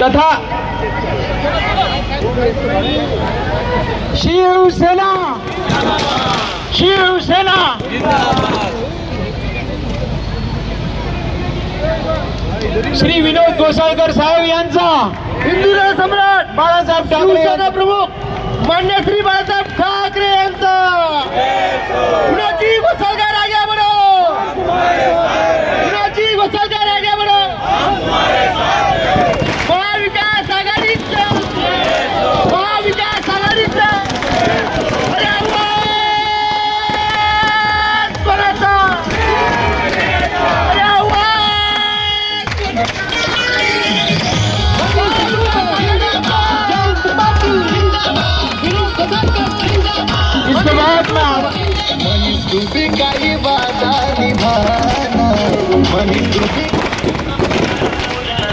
तथा शिवसेना शिवसेना श्री विनोद गोसाळकर साहेब यांचा हिंदुराव सम्राट बाळासाहेब ठाकरे शिवसेना प्रमुख मान्य श्री बाळासाहेब ठाकरे यांचा कुणाची गोसाळकर आगे बढो कुणाची गोसाळकर आगे बढो महाविकास आघाडीचा महाविकास आघाडीचा इसके बाद मनीष दुबे का ये वादा निभाना मनीष दुबे